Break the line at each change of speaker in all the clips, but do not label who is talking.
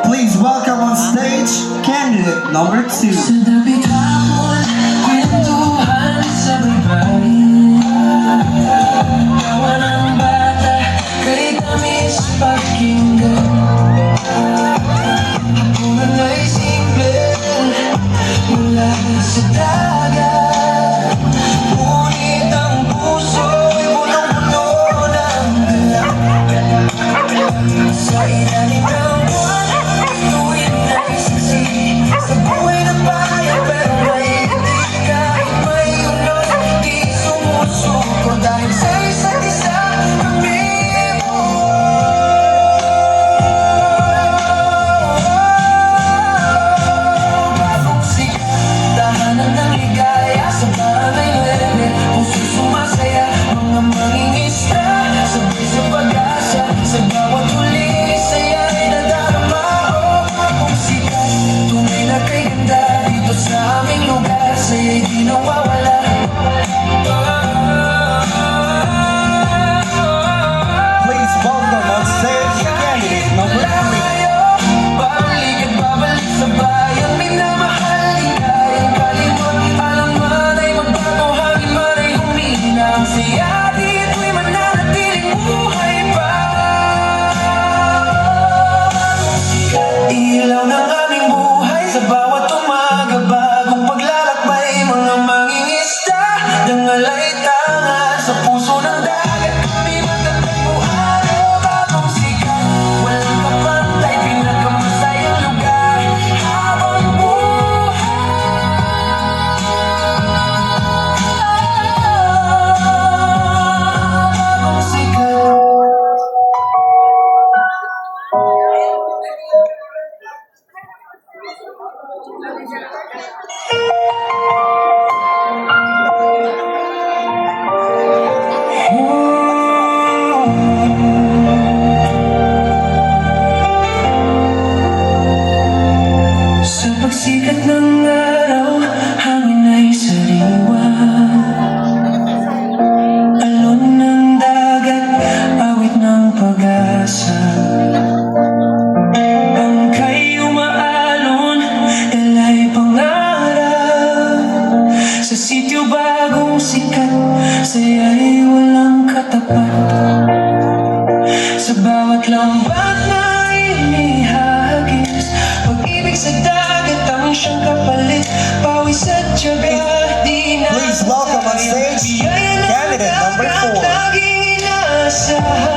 Please welcome on stage candidate number 2.
Sa dapit hapon, kwentuhan sa baybayin. Tawa ng bata, kay tamis pakinggan. Hapunan ay simple, mula sa dagat. Ngunit ang puso'y punong-puno ng galak. Sa ilalim ng buwan, tuwid na isisi. Sa buhay ng bayan, pero may hindi. Kahit may unod, di sumusuko. Dahil sa isa't isa, kami bagong sikat, tahanan ng ligaya. Sa barangay Nueve, puso'y sumasaya. Mga mangingisda, sabay sa pag-asa. Sa bawat huli, saya'y nadarama. Bagong sikat, tunay na kay ganda. Dito sa aming lugar, saya'y di nawawala.
Please welcome on stage candidate number 3.
Balik at babalik sa bayan, minamahal, hikayin, kalimot. Alam man ay magbago, hangin man ay humihina. Ang saya dito'y mananatiling buhay pa. Ilaw ng aming buhay sa bawat umaga. Bagong paglalakbay, mga mangingisda. Dangalay tanga sa puso ng dagat. Kami magtatagpuan, bagong sikat. Walang kapantay, pinakamasayang lugar habang buhay. Bagong sikat. Sa pagsikat ng araw, hangin ay sariwa. Alon ng dagat, awit ng pag-asa. Bangkay umaalon, dalay pangarap. Sa sityo bagong sikat, saya'y walang katapat. Sa bawat lambat na inihagis, pag-ibig sa dagat ang siyang kapalit. Pawis at tiyaga, di na
Please welcome on stage
biyaya ng
candidate number
dagat,
4.
laging inaasahan.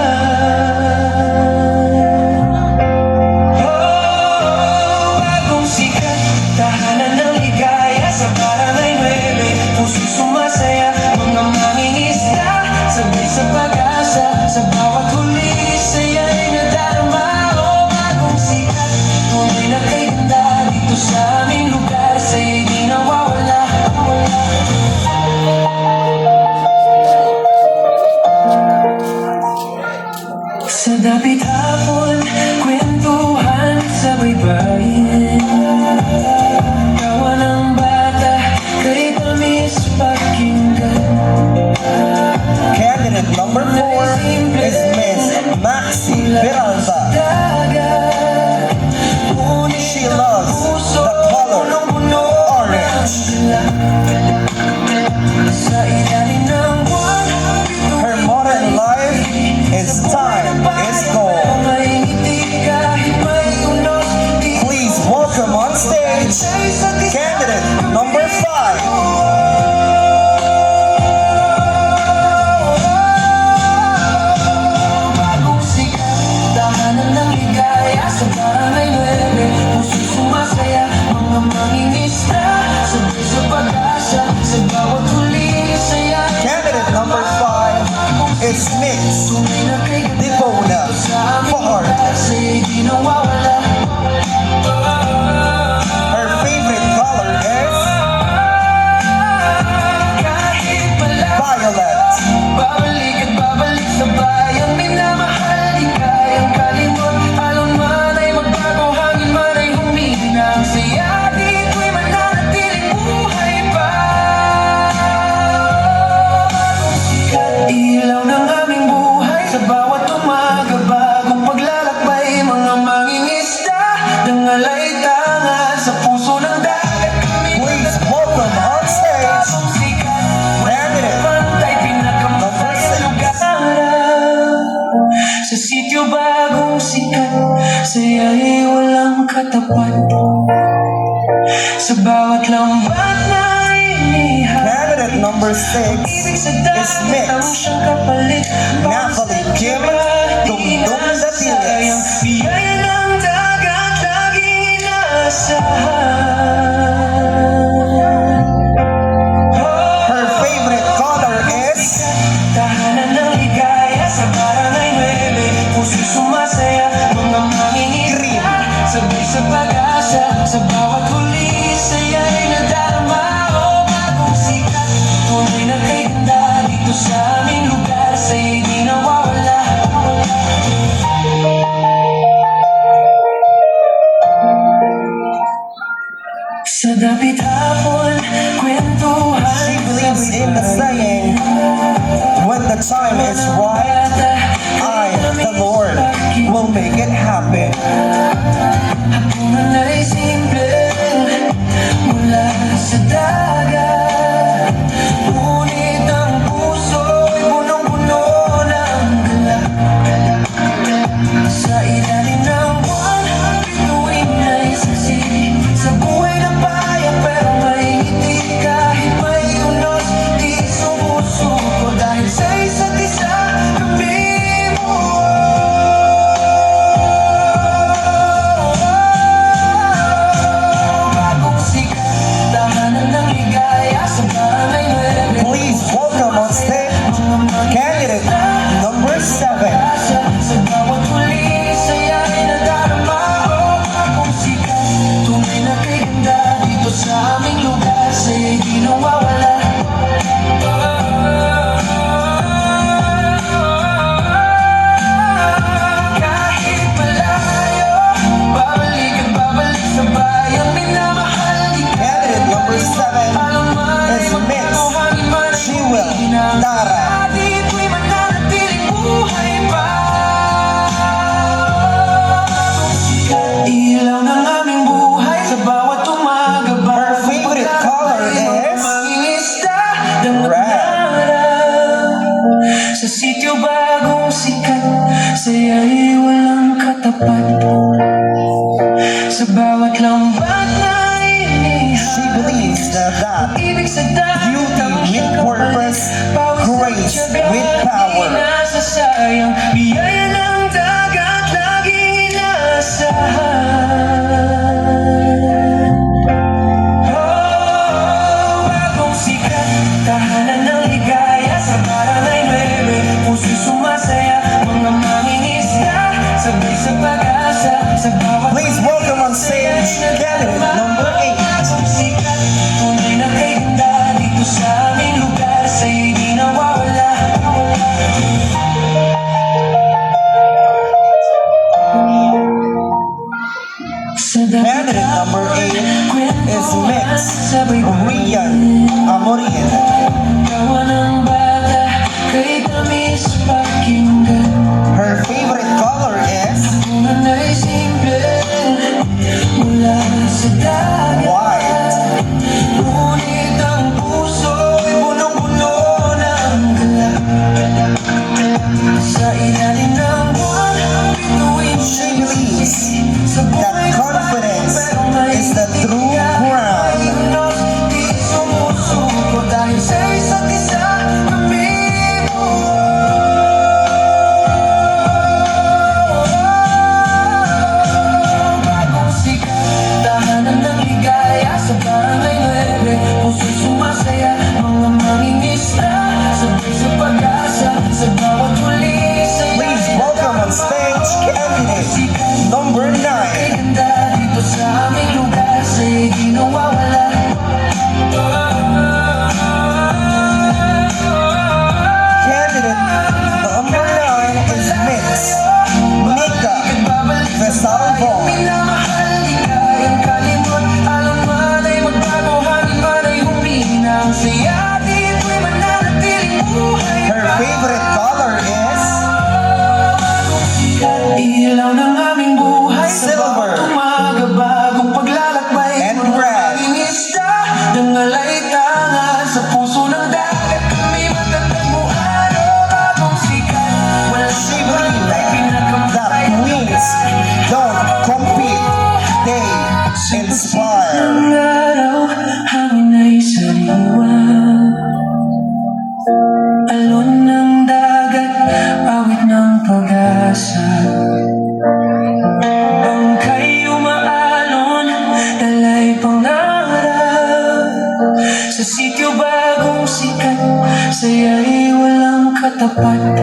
Bagong sikat, tahanan ng ligaya. Sa barangay Nueve, puso'y sumasaya. Mga mangingisda, sabay sa pag-asa. Sa bawat huli, saya'y nadarama. Bagong sikat, tunay na kay ganda. Dito sa aming lugar, saya'y di nawawala. Sa dapit hapon, kwentuhan sa baybayin. Tawa ng bata, kay tamis pakinggan.
Candidate number 4 is Miss Maxi Peralta.
Dagat, ngunit
She
ang
loves
puso
the color
punong-puno
orange.
ng galak. Sa ilalim ng buwan,
Her motto in life is time is gold.
may ngiti kahit may unos.
Please welcome on stage candidate number 5.
Bagong sikat, tahanan ng ligaya. Sa barangay Nueve, puso'y sumasaya. Mga mangingisda, sabay sa pag-asa. Sa bawat huli, saya'y
Candidate number 5 is Miss
tunay na kay ganda.
Divona
Sa aming
Fahart.
lugar, saya'y di nawawala.
Her
alay tanga sa puso ng dagat. Kami
Please welcome on stage
bagong sikat.
Candidate
Pantay pinakamasayang lugar. Sa sityo bagong sikat, saya'y walang katapat. Sa bawat lambat na inihahatid,
Candidate number 6
ibig sa
is
dami ang
mixed.
siyang kapalit.
Natalie Kim Dungdung Dapiles.
Biyaya ng dagat, laging inaasahan.
Her favorite color is
Tahanan ng ligaya sa barangay 9. Puso'y sumasaya, mga
Green.
sabay sa pag-asa. Sa bawat huli, saya'y nadarama. O bagong sikat, tunay na kay ganda. Dito sa aming lugar, sa'yo'y di nawawala. Sa dapit hapon, kwentuhan.
she believes in the saying, when the time is right, I, the Lord, will make it happen.
Hapunan ay simple mula sa dagat. Ngunit ang puso'y punong-puno ng galak. Sa ilalim ng buwan, bituin ay saksi. Sa buhay na payag pero may ngiti. Kahit may unos, di sumusuko. Dahil sa isa't isa, kami mo. Bagong sikat, tahanan ng ligaya sa barangay 9.
Please welcome on stage candidate number 7.
Sa bawat huli, saya'y nadarama. O bagong sikat, tunay na kay ganda. Dito sa aming lugar, saya'y di nawawala. Kahit malayo, babalik at babalik sa bayang minamahal. Di
Candidate number 7 is Miss Jewel Dara.
Dito'y mananatiling buhay pa. Ilaw ng aming buhay sa bawat umaga.
Her favorite color is
mangingisda
red.
sa sityo bagong sikat, saya'y walang katapat. Sa bawat lambat na
She believes that
ibig sa dami
beauty with purpose, grace with power.
Nasasayang biyaya ng dagat, laging inaasahan. Oh, bagong sikat, tahanan ng ligaya sa barangay 9. Puso'y sumasaya, mga mangingisda, sabay sa pag-asa. Sa bawat
Please welcome on stage candidate number 8.
bagong sikat, tunay na kay ganda. Dito sa aming lugar, sa'yo'y di nawawala. Sa
Candidate number 8 is Miss Rian Amorin.
Gawa ng bata, kay tamis pakinggan.
Her favorite color is
Hapunan ay simple mula sa dagat.
white.
Ngunit ang puso'y punong-puno ng galak. Sa ilalim ng buwan, bituin
She believes
sa
that
buhay na
confidence
pero may
is the true crown.
unos, di sumusuko. Dahil sa isa't isa, kami mo. Bagong sikat, tahanan ng ligaya.
inspire.
Ng araw, hangin ay sariwa. Alon ng dagat, awit ng pag-asa. Bangkay umaalon, dalay pangarap. Sa sityo bagong sikat, saya'y walang katapat.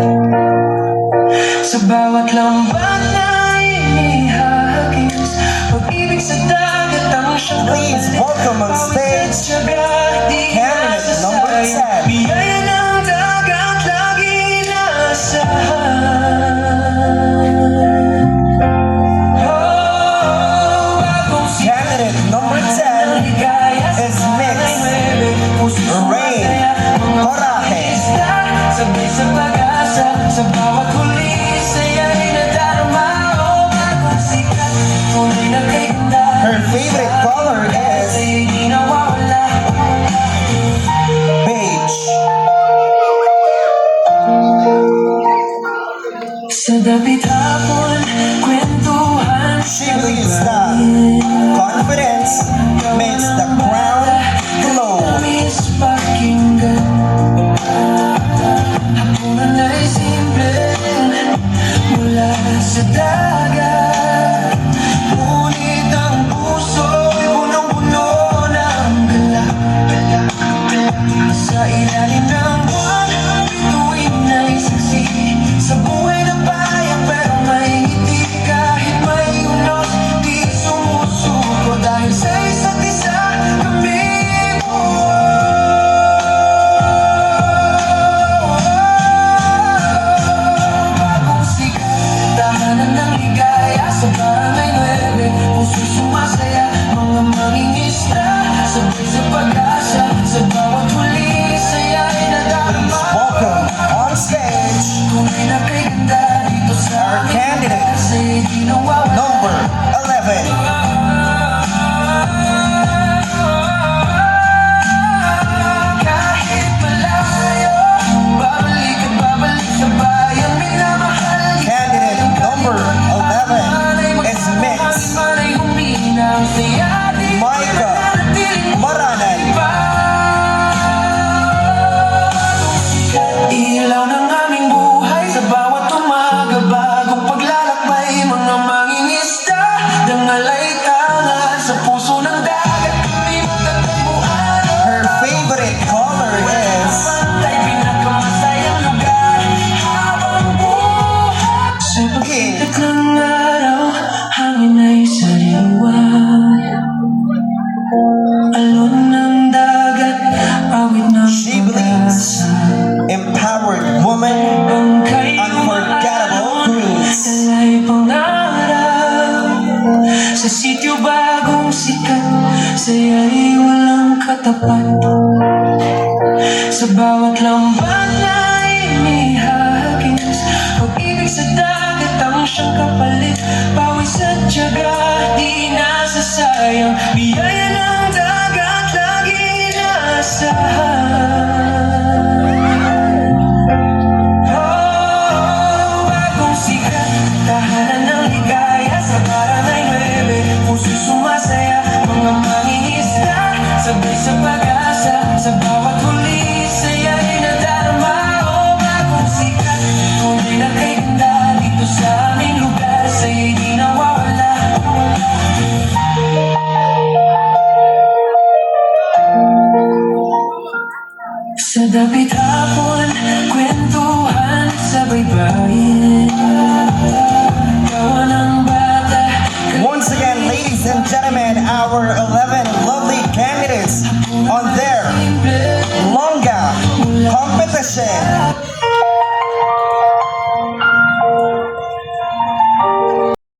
Sa bawat lambat na inihahagis, pag-ibig sa dagat ang siyang
Please welcome on stage candidate number 10.
Biyaya ng dagat, lagi inaasahan.
Candidate number 10 is Mix Rain Coraje.
Sabay sa pag-asa, sa bawat huli, saya'y nadarama. O bagong sikat, tunay na kay ganda.
Her favorite color is
Sa'yo'y di nawawala.
beige.
Sa dapit hapon, kwentuhan.
She believes that confidence makes the crown glow.
Tamis pakinggan. Hapunan ay simple mula sa dagat. Ngunit ang puso'y punong-puno ng galak. Sa ilalim ng buwan, bituin ay saksi sa buhay na payak, pero may ngiti kahit may unos. Di sumusuko dahil sa isa't isa kami bagong sikat, tahanan ng ligaya sa barangay 9. Puso'y sumasaya, mga mangingisda, sabay sa pag-asa, sa bawat huli, saya'y nadarama.
Please welcome on stage
Tunay na kay ganda dito sa
our
aming
candidate
lugar, sa'yo'y di nawawala.
number 11.
Kahit malayo, babalik at babalik sa bayan minamahal.
Candidate number 11 is Mix Micah Maranan.
Ilaw ng aming buhay sa bawat umaga, bagong paglalakbay, mga mangingisda, dangalay tangan sa puso ng dagat, kami magtatagpuan.
Her favorite color is
Pantay, pinakamasayang lugar habang buhay. Sa pagsikat ng araw, hangin ay sariwa. Alon ng dagat, awit ng
She believes empowered woman, unforgettable grooves.
Dalay pangarap. Sa sityo bagong sikat, saya'y walang katapat. Sa bawat lambat na inihagis, pag-ibig sa dagat ang siyang kapalit. Pawis at tiyaga, di nasasayang. Biyaya ng dagat, lagi inaasahan. Bagong sikat, tahanan ng ligaya sa barangay 9. Puso'y sumasaya, mga mangingisda, sabay sa pag-asa, sa bawat huli, saya'y nadarama. O bagong sikat, tunay na kay ganda dito sa aming lugar, sa'yo'y di nawawala. Sa dapit hapon, kwentuhan sa baybayin. Gawa ng bata,
Once again, ladies and gentlemen, our 11 lovely candidates on their Longa competition.